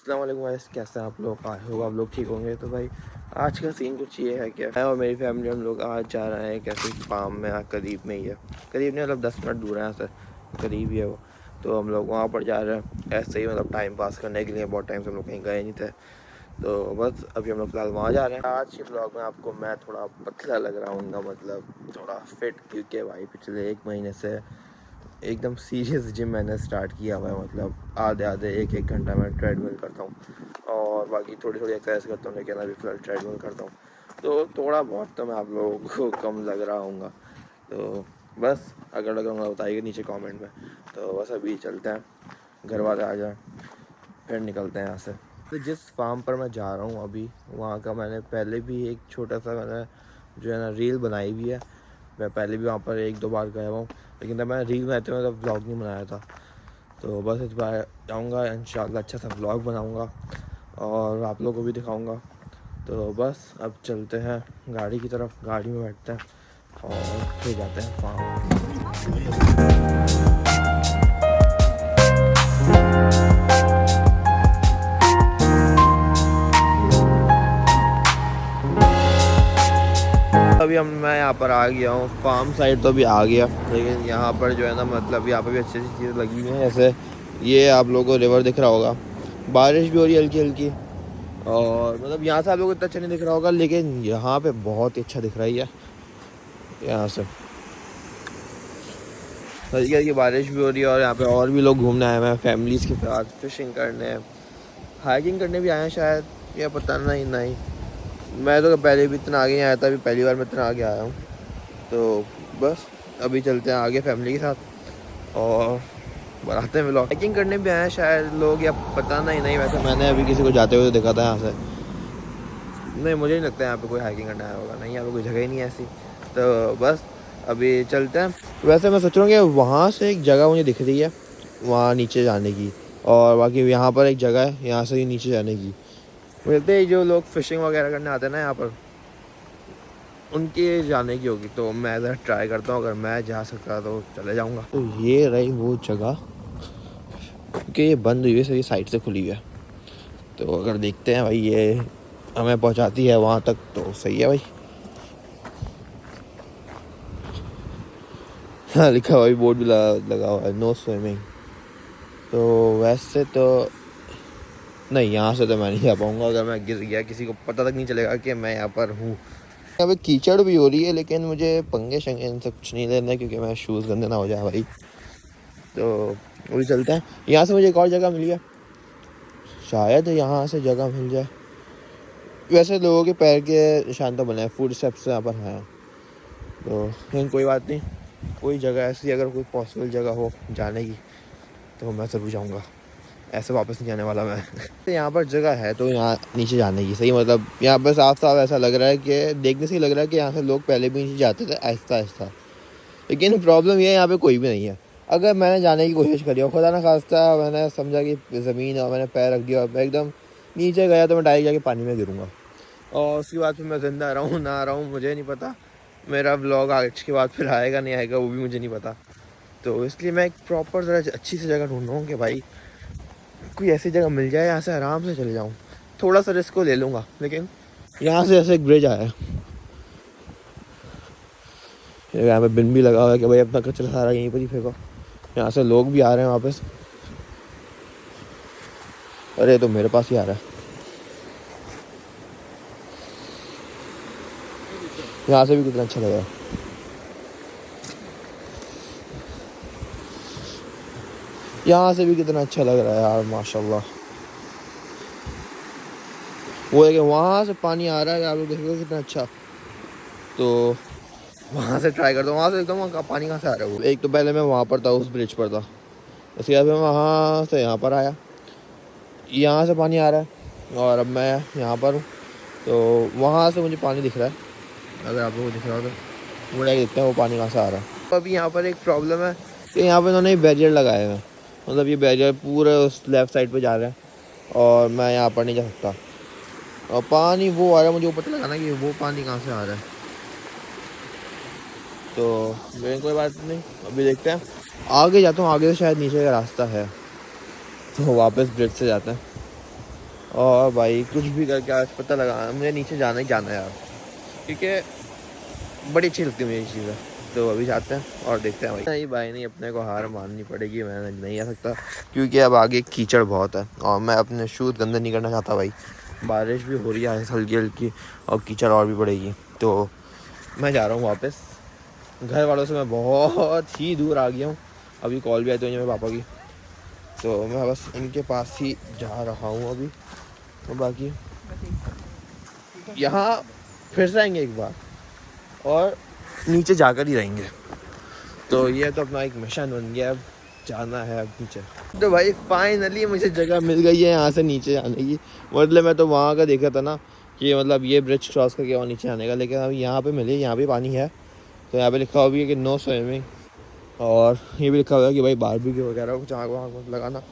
अस्सलाम वालेकुम गाइस, कैसे हैं आप लोग? आई होप आप लोग ठीक होंगे। तो भाई आज का सीन कुछ ये है कि मैं और मेरी फैमिली हम लोग आज जा रहे हैं कैसे फार्म में, करीब में ही है, करीब नहीं मतलब 10 मिनट दूर है यहाँ से, करीब ही है वो। तो हम लोग वहाँ पर जा रहे हैं ऐसे ही मतलब टाइम पास करने के लिए। बहुत टाइम से हम लोग कहीं गए नहीं थे, तो बस अभी हम लोग फिलहाल वहाँ जा रहे हैं। आज के ब्लॉग में आपको मैं थोड़ा पतला लग रहा हूँ, मतलब थोड़ा फिट, क्योंकि भाई पिछले 1 महीने से एकदम सीरियस जिम मैंने स्टार्ट किया हुआ है। मतलब आधे आधे एक घंटा मैं ट्रेडमिल करता हूँ और बाकी थोड़ी थोड़ी एक्सरसाइज करता हूँ, लेकिन अभी फिलहाल ट्रेडमिल करता हूँ। तो थोड़ा बहुत तो मैं आप लोगों को कम लग रहा हूँगा, तो बस अगर लग रहा बताइए नीचे कमेंट में। तो बस अभी चलते हैं, घर वाले आ जाएँ फिर निकलते हैं यहाँ से। तो जिस फार्म पर मैं जा रहा हूँ अभी, वहाँ का मैंने पहले भी एक छोटा सा मैंने जो है ना रील बनाई भी है। मैं पहले भी वहाँ पर 1-2 बार गया हुआ हूँ, लेकिन तब मैं रील बनाते हुए व्लॉग नहीं बनाया था। तो बस इस बार जाऊँगा इंशाल्लाह, अच्छा सा व्लॉग बनाऊँगा और आप लोगों को भी दिखाऊँगा। तो बस अब चलते हैं गाड़ी की तरफ, गाड़ी में बैठते हैं और फिर जाते हैं फार्म। अभी मैं यहाँ पर आ गया हूँ, फार्म साइड तो अभी आ गया, लेकिन यहाँ पर जो है ना मतलब यहाँ पर भी अच्छी अच्छी चीज़ें लगी हुई हैं। जैसे ये आप लोगों को रिवर दिख रहा होगा, बारिश भी हो रही है हल्की हल्की, और मतलब यहाँ से आप लोगों को इतना अच्छा नहीं दिख रहा होगा, लेकिन यहाँ पे बहुत ही अच्छा दिख रही है। यहाँ से हल्की हल्की बारिश भी हो रही है और यहाँ पे और भी लोग घूमने आए हुए हैं फैमिलीज़ के साथ, फिशिंग करने, हाइकिंग करने भी आए हैं शायद, या पता नहीं। मैं तो पहले भी इतना आगे नहीं आया था, अभी पहली बार मैं इतना आगे आया हूँ। तो बस अभी चलते हैं आगे फैमिली के साथ और बनाते हैं व्लॉग। हाइकिंग करने भी आए हैं शायद लोग, या पता नहीं। वैसे मैंने अभी किसी को जाते हुए देखा था यहाँ से। नहीं, मुझे नहीं लगता यहाँ पे कोई हाइकिंग करने आया होगा, नहीं यहाँ पे कोई जगह ही नहीं है ऐसी। तो बस अभी चलते हैं। वैसे मैं सोच रहा हूँ कि वहाँ से एक जगह मुझे दिख रही है वहाँ नीचे जाने की, और बाकी यहाँ पर एक जगह है यहाँ से ही नीचे जाने की। मिलते ही जो लोग फिशिंग वगैरह करने आते हैं ना यहाँ पर, उनके जाने की होगी। तो मैं ज़रा ट्राई करता हूँ, अगर मैं जा सकता तो चले जाऊँगा। तो ये रही वो जगह, क्योंकि ये बंद हुई है, सही साइड से खुली हुई है। तो अगर देखते हैं भाई ये हमें पहुँचाती है वहाँ तक तो सही है भाई। हाँ लिखा हुआ बोर्ड भी लगा हुआ है, नो स्विमिंग। तो वैसे तो नहीं, यहाँ से तो मैं नहीं जा पाऊँगा। अगर मैं गिर गया किसी को पता तक नहीं चलेगा कि मैं यहाँ पर हूँ। यहाँ पे कीचड़ भी हो रही है, लेकिन मुझे पंगे शंगे इनसे कुछ नहीं लेना, क्योंकि मैं शूज़ गंदे ना हो जाए भाई। तो वही चलते हैं। यहाँ से मुझे एक और जगह मिली है, शायद यहाँ से जगह मिल जाए। वैसे लोगों के पैर के निशान तो बने हैं, फुट स्टेप्स यहाँ पर हैं। तो लेकिन कोई बात नहीं, कोई जगह ऐसी अगर कोई पॉसिबल जगह हो जाने की तो मैं ज़रूर जाऊँगा, ऐसे वापस नहीं जाने वाला मैं। तो यहाँ पर जगह है तो यहाँ नीचे जाने की सही, मतलब यहाँ पर साफ साफ ऐसा लग रहा है कि देखने से ही लग रहा है कि यहाँ से लोग पहले भी नीचे जाते थे आहिस्ता आहिस्ता। लेकिन प्रॉब्लम ये है यहाँ पे कोई भी नहीं है। अगर मैंने जाने की कोशिश करी और खुदा ना खास्ता मैंने समझा कि ज़मीन और मैंने पैर रख दिया और मैं एकदम नीचे गया, तो मैं डायरेक्ट जाके पानी में गिरूँगा, और उसके बाद फिर मैं ज़िंदा रहूँ ना रहूँ मुझे नहीं पता। मेरा व्लॉग आज के बाद फिर आएगा नहीं आएगा वो भी मुझे नहीं पता। तो इसलिए मैं एक प्रॉपर ज़रा अच्छी सी जगह ढूंढ रहा हूँ कि भाई कोई ऐसी जगह मिल जाए यहाँ से आराम से चले जाऊँ। थोड़ा सा रिस्क को ले लूँगा, लेकिन यहाँ से ऐसे एक ब्रिज आया है, यहाँ पे बिन भी लगा हुआ है कि भाई अपना कचरा सारा यहीं पर ही फेंको। यहाँ से लोग भी आ रहे हैं वापस। अरे तो मेरे पास ही आ रहा है, यहाँ से भी कितना अच्छा लग रहा है। यहाँ से भी कितना अच्छा लग रहा है यार, माशाल्लाह। वो है कि वहाँ से पानी आ रहा है, आप लोग देखोगे कितना अच्छा। तो वहाँ से ट्राई करता हूँ, वहाँ से एकदम वहाँ पानी कहाँ से आ रहा है। वो एक तो पहले मैं वहाँ पर था, उस ब्रिज पर था, उसके बाद मैं वहाँ से यहाँ पर आया, यहाँ से पानी आ रहा है, और अब मैं यहाँ पर हूँ। तो वहाँ से मुझे पानी दिख रहा है, अगर आप लोगों को दिख रहा हो तो मुझे देखते हैं वो पानी कहाँ से आ रहा है। तो अभी यहाँ पर एक प्रॉब्लम है कि यहाँ पर उन्होंने बैरियर लगाए हुए हैं, मतलब ये बैरियर पूरे उस लेफ़्ट साइड पे जा रहे हैं और मैं यहाँ पर नहीं जा सकता। और पानी वो आ रहा है, मुझे वो पता लगाना कि वो पानी कहाँ से आ रहा है। तो मेरे कोई बात नहीं, अभी देखते हैं, आगे जाता हूँ, आगे से शायद नीचे का रास्ता है, तो वापस ब्रिज से जाते हैं। और भाई कुछ भी करके आज पता लगा मुझे नीचे जाना ही जाना है यार, क्योंकि बड़ी अच्छी लगती है मुझे ये चीज़ें। तो अभी जाते हैं और देखते हैं भाई। नहीं भाई नहीं, अपने को हार माननी पड़ेगी, मैं नहीं आ सकता क्योंकि अब आगे कीचड़ बहुत है और मैं अपने शूज़ गंदे नहीं करना चाहता भाई। बारिश भी हो रही है हल्की हल्की और कीचड़ और भी बढ़ेगी। तो मैं जा रहा हूँ वापस। घर वालों से मैं बहुत ही दूर आ गया हूँ। अभी कॉल भी आई तो मेरे पापा की, तो मैं बस इनके पास ही जा रहा हूँ अभी। तो बाकी यहाँ फिर से आएंगे एक बार और नीचे जाकर ही रहेंगे। तो ये तो अपना एक मिशन बन गया, अब जाना है अब नीचे। तो भाई फाइनली मुझे जगह मिल गई है यहाँ से नीचे आने की। मतलब मैं तो वहाँ का देखा था ना कि मतलब ये ब्रिज क्रॉस करके और नीचे आने का, लेकिन अभी यहाँ पे मिले, यहाँ भी पानी है। तो यहाँ पे लिखा हुआ भी है कि नो स्विमिंग, और ये भी लिखा हुआ है कि भाई बारबेक्यू वगैरह कुछ आग वाग मत लगाना,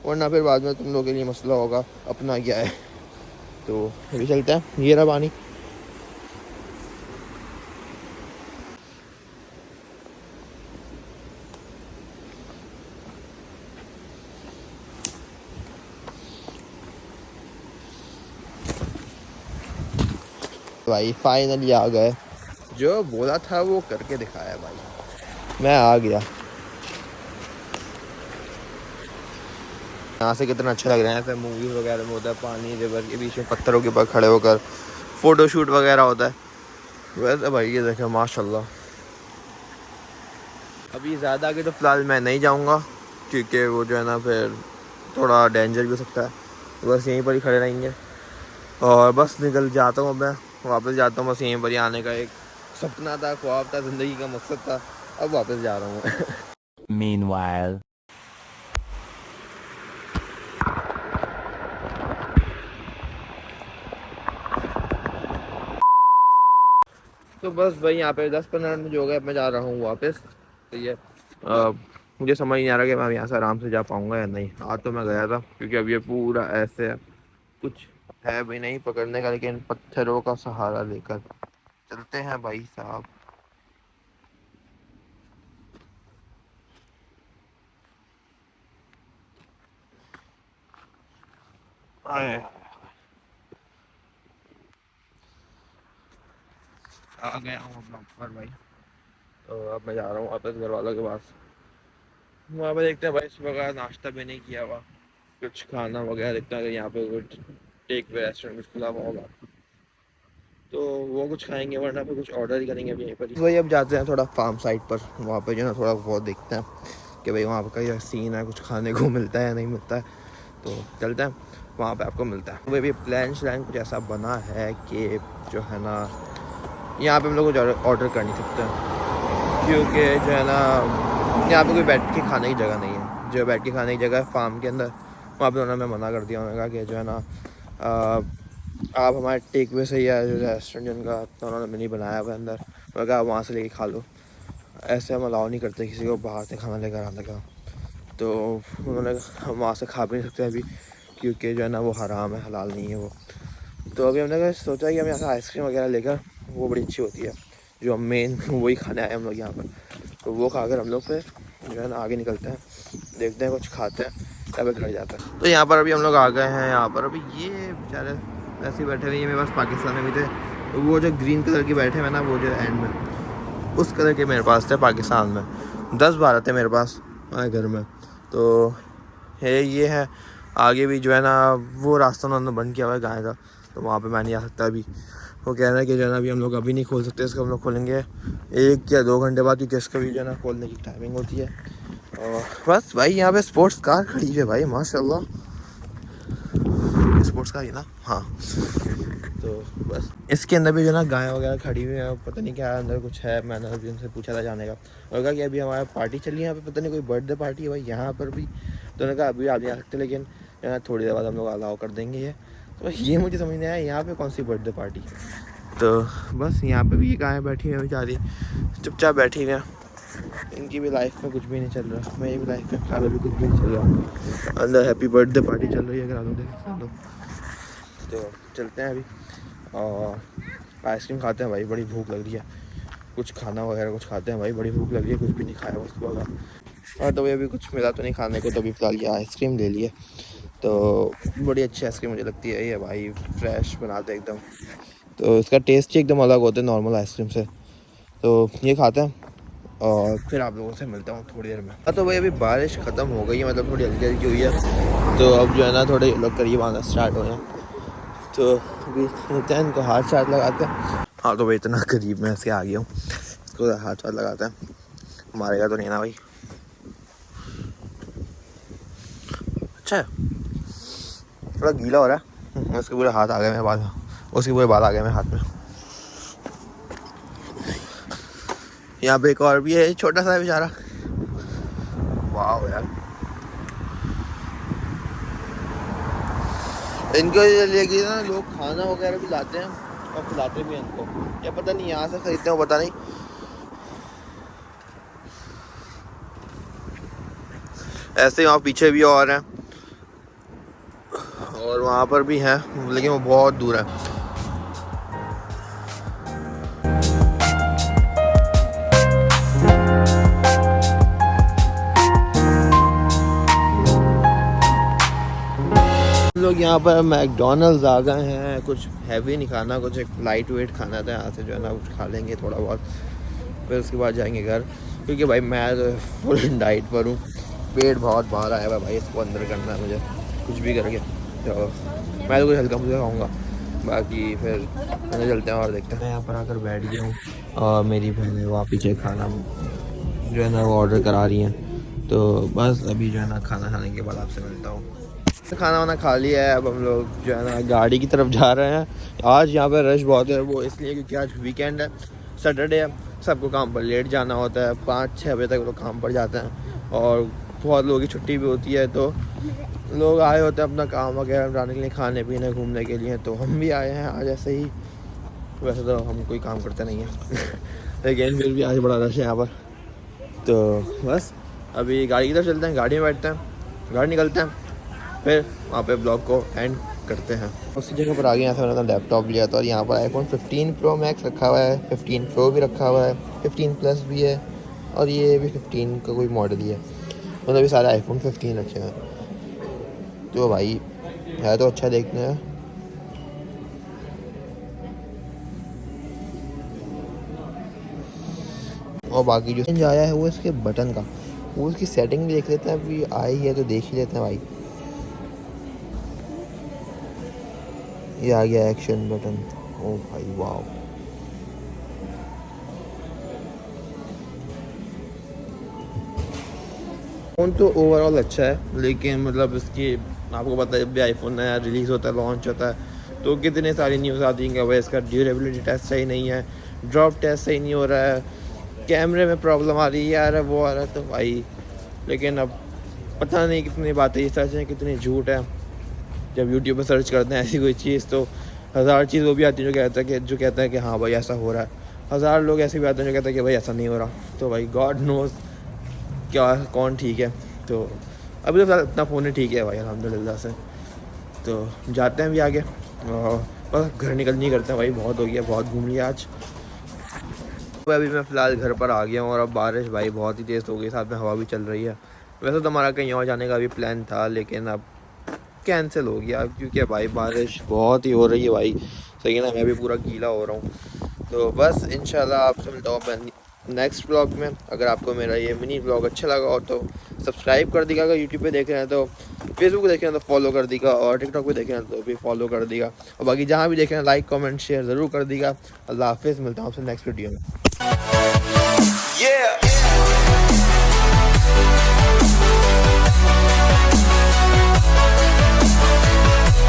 वरना फिर बाद में तुम लोगों के लिए मसला होगा। अपना क्या है। तो अभी चलते हैं, ये रहा पानी। भाई फाइनली आ गए, जो बोला था वो करके दिखाया भाई, मैं आ गया। यहाँ से कितना अच्छा लग रहा है, ऐसे मूवीज़ वगैरह में होता है पानी रिवर के बीच में पत्थरों के ऊपर खड़े होकर फ़ोटो शूट वगैरह होता है, वैसे भाई ये देखें माशाल्लाह। अभी ज़्यादा आगे तो फ़िलहाल मैं नहीं जाऊँगा क्योंकि वो जो है ना फिर थोड़ा डेंजर भी हो सकता है। तो बस यहीं पर ही खड़े रहेंगे और बस निकल जाता हूँ मैं, वापस जाता हूँ। बस यहीं पर ही आने का एक सपना था, ख्वाब था, ज़िंदगी का मकसद था, अब वापस जा रहा हूँ। Meanwhile. तो बस भाई यहाँ पे 10-15 मिनट हो गए, मैं जा रहा हूँ वापस। तो ये मुझे समझ नहीं आ रहा कि मैं यहाँ से आराम से जा पाऊँगा या नहीं। आज तो मैं गया था क्योंकि अब ये पूरा ऐसे है, कुछ है भी नहीं पकड़ने का, लेकिन पत्थरों का सहारा लेकर चलते हैं भाई साहब। आए, आ गया हूँ अपना ऊपर भाई। तो अब मैं जा रहा हूँ वापस घर वालों के पास। वहाँ पे देखते हैं भाई, सुबह का नाश्ता भी नहीं किया हुआ, कुछ खाना वगैरह देखते हैं, यहाँ पे कुछ टेक वे रेस्टोरेंट कुछ खुला हुआ होगा तो वो कुछ खाएंगे, वरना फिर कुछ ऑर्डर ही करेंगे अभी यहीं पर ही। वही अब जाते हैं थोड़ा फार्म साइड पर, वहाँ पे जो है ना थोड़ा बहुत देखते हैं कि भाई वहाँ पर का सीन है, कुछ खाने को मिलता है या नहीं मिलता है। तो चलते हैं वहाँ पे, आपको मिलता है। वही भी प्लान श्लान कुछ ऐसा बना है कि जो है ना यहाँ पे हम लोग कुछ ऑर्डर कर नहीं सकते क्योंकि जो है ना यहाँ पे कोई बैठ के खाने की जगह नहीं है। जो बैठ के खाने की जगह है फार्म के अंदर, वहाँ पे उन्होंने मना कर दिया। उन्होंने कहा कि जो है ना आप हमारे टेक वे से या जो रेस्टोरेंट जिनका तो उन्होंने मेन्यू बनाया हुआ है अंदर, उन्होंने कहा वहाँ से लेके खा लो। ऐसे हम अलाउ नहीं करते किसी को बाहर से खाना लेकर आने का। तो उन्होंने हम वहाँ से खा भी नहीं सकते अभी क्योंकि जो है ना वो हराम है, हलाल नहीं है वो। तो अभी हमने सोचा कि हम यहाँ से आइसक्रीम वगैरह लेकर, वो बड़ी अच्छी होती है, जो हम मेन वही खाने आए हम लोग यहाँ पर। तो वो खाकर हम लोग फिर जो है ना आगे निकलते हैं, देखते हैं कुछ खाते हैं, तब घर जाते हैं। तो यहाँ पर अभी हम लोग आ गए हैं। यहाँ पर अभी ये बेचारे ऐसे ही बैठे हुए हैं, मेरे पास पाकिस्तान में भी थे। तो वो जो ग्रीन कलर के बैठे हुए ना, वो जो एंड में उस कलर के मेरे पास थे पाकिस्तान में, 10-12 थे मेरे पास हमारे घर में। तो ये है आगे भी जो है ना वो रास्ता उन्होंने बंद किया हुआ है गाय का, तो वहाँ पे मैं नहीं आ सकता अभी। वो कह रहा है कि जो है ना अभी हम लोग अभी नहीं खोल सकते, इसको हम लोग खोलेंगे 1 या 2 घंटे बाद, क्योंकि इसका भी जो है ना खोलने की टाइमिंग होती है। और बस भाई यहाँ पे स्पोर्ट्स कार खड़ी है भाई माशाल्लाह, स्पोर्ट्स कार ही ना, हाँ। तो बस इसके अंदर भी जो है ना गाय वगैरह खड़ी हुई है, पता नहीं क्या अंदर कुछ है। मैंने अभी उनसे पूछा था जाने का, और कहा कि अभी हमारा पार्टी चल रही है यहाँ पे, पता नहीं कोई बर्थडे पार्टी है भाई यहाँ पर भी। तो उन्होंने कहा अभी आप नहीं आ सकते, लेकिन थोड़ी देर बाद हम लोग अलाउ कर देंगे ये। तो ये मुझे समझ नहीं आया यहाँ पे कौन सी बर्थडे पार्टी। तो बस यहाँ पे भी ये गाय बैठी हुई है बेचारी, चुपचाप बैठी हुई है। इनकी भी लाइफ में कुछ भी नहीं चल रहा, मेरी भी लाइफ में फिलहाल अभी कुछ भी नहीं चल रहा। अंदर हैप्पी बर्थडे पार्टी चल रही है, अगर आप लोग देख सकते हैं तो चलते हैं अभी और आइसक्रीम खाते हैं भाई, बड़ी भूख लग रही है। कुछ खाना वगैरह कुछ खाते हैं भाई, बड़ी भूख लग रही है, कुछ भी नहीं खाया बस सुबह का। और तो अभी कुछ मिला तो नहीं खाने को, तो अभी फिलहाल ये आइसक्रीम ले लिए। तो बड़ी अच्छी आइसक्रीम मुझे लगती है ये भाई, फ्रेश बनाते हैं एकदम। तो इसका टेस्ट ही एकदम अलग होता है नॉर्मल आइसक्रीम से। तो ये खाते हैं और फिर आप लोगों से मिलता हूँ थोड़ी देर में। तो भाई अभी बारिश ख़त्म हो गई है, मतलब थोड़ी हल्की हल्की हुई है। तो अब जो है ना थोड़े लोग करीब आना स्टार्ट हो रहे हैं। तो अभी चलते हैं, इनको हाथ चाट लगाते हैं। हाँ तो भाई इतना करीब मैं इसके आ गया हूँ, इसको हाथ चाट लगाते हैं। मारेगा तो नहीं ना भाई? अच्छा है, थोड़ा गीला हो रहा है। उसके पूरे हाथ आ गए मेरे बाल, उसके पूरे बाल आ गए मेरे हाथ में। यहाँ पे एक और भी है छोटा सा बेचारा। वाह यार, इनको ये लेके ना लोग खाना वगैरह भी लाते हैं और खिलाते भी हैं इनको। या पता नहीं यहाँ से खरीदते हो, पता नहीं। ऐसे वहाँ पीछे भी और हैं और वहाँ पर भी हैं, लेकिन वो बहुत दूर है। लोग यहाँ पर मैकडोनल्ड्स आ गए हैं। कुछ हैवी नहीं खाना, कुछ एक लाइट वेट खाना था। यहाँ से जो है ना कुछ खा लेंगे थोड़ा बहुत, फिर उसके बाद जाएंगे घर। क्योंकि भाई मैं तो फुल डाइट पर हूँ, पेट बहुत बाहर आया हुआ भाई, इसको अंदर करना है मुझे कुछ भी करके। तो मैं तो कुछ हल्का फुल्का खाऊँगा, बाकी फिर मैंने चलते हैं और देखते हैं। मैं यहाँ पर आकर बैठ गया हूँ और मेरी बहनें वहाँ पीछे खाना जो है ना वो ऑर्डर करा रही हैं। तो बस अभी जो है ना खाना खाने के बाद आपसे मिलता हूँ। खाना वाना खा लिया है, अब हम लोग जो है ना गाड़ी की तरफ जा रहे हैं। आज यहाँ पर रश बहुत है, वो इसलिए क्योंकि आज वीकेंड है, सैटरडे है। सबको काम पर लेट जाना होता है, 5-6 बजे तक लोग काम पर जाते हैं और बहुत लोगों की छुट्टी भी होती है। तो लोग आए होते हैं अपना काम वगैरह कराने के लिए, खाने पीने घूमने के लिए। तो हम भी आए हैं आज ऐसे ही। वैसे तो हम कोई काम करते नहीं हैं लेकिन फिर भी आज बड़ा रश है यहाँ पर। तो बस अभी गाड़ी की तरफ चलते हैं, गाड़ी में बैठते हैं, घर निकलते हैं, फिर वहाँ पे ब्लॉग को एंड करते हैं। उसी जगह पर आ गए। यहाँ से मैंने लैपटॉप लिया था और यहाँ पर iPhone 15 Pro Max रखा हुआ है, 15 Pro भी रखा हुआ है, 15 Plus भी है और ये भी 15 का कोई मॉडल ही है। मतलब ये सारे iPhone 15 रखे हैं। तो भाई है तो अच्छा देखने है। और बाकी जो चेंज आया है वो इसके बटन का, वो उसकी सेटिंग देख लेते हैं। अभी आई है तो देख ही लेते हैं भाई। ये आ गया एक्शन बटन। ओ भाई वाह, फ़ोन तो ओवरऑल अच्छा है, लेकिन मतलब इसकी आपको पता है जब भी आईफोन नया रिलीज़ होता है, लॉन्च होता है, तो कितने सारी न्यूज़ आती हैं कि भाई इसका ड्यूरेबिलिटी टेस्ट सही नहीं है, ड्रॉप टेस्ट सही नहीं हो रहा है, कैमरे में प्रॉब्लम आ रही है, यार वो आ रहा है। तो भाई लेकिन अब पता नहीं कितनी बातें सच हैं कितनी झूठ है। जब यूट्यूब पर सर्च करते हैं ऐसी कोई चीज़ तो 1000 चीज़ वो भी आती है जो कहता है कि हाँ भाई ऐसा हो रहा है। 1000 लोग ऐसे भी आते हैं जो कहते हैं कि भाई ऐसा नहीं हो रहा। तो भाई गॉड नोज़ क्या कौन ठीक है। तो अभी तो इतना फ़ोन ही ठीक है भाई अल्हम्दुलिल्लाह से। तो जाते हैं अभी आगे और बस घर निकलनी करते हैं भाई, बहुत हो गया, बहुत घूम लिया आज। तो अभी मैं फ़िलहाल घर पर आ गया हूँ और अब बारिश भाई बहुत ही तेज़ हो गई, साथ में हवा भी चल रही है। वैसे तो हमारा कहीं और जाने का भी प्लान था, लेकिन अब कैंसिल हो गया क्योंकि भाई बारिश बहुत ही हो रही है भाई। सही है ना, मैं भी पूरा गीला हो रहा हूँ। तो बस इंशाल्लाह आपसे मिलता हूँ मैं नेक्स्ट ब्लॉग में। अगर आपको मेरा ये मिनी ब्लॉग अच्छा लगा हो तो सब्सक्राइब कर दीजिएगा। अगर यूट्यूब पे देख रहे हैं तो, फेसबुक पे देख रहे हैं तो फॉलो कर दीजिएगा और टिकटॉक पे देख रहे हैं तो भी फॉलो कर दीजिएगा। और बाकी जहाँ भी देख रहे हैं लाइक कमेंट शेयर ज़रूर कर दीजिएगा। अल्लाह हाफिज़, मिलता हूँ आपसे नेक्स्ट वीडियो में।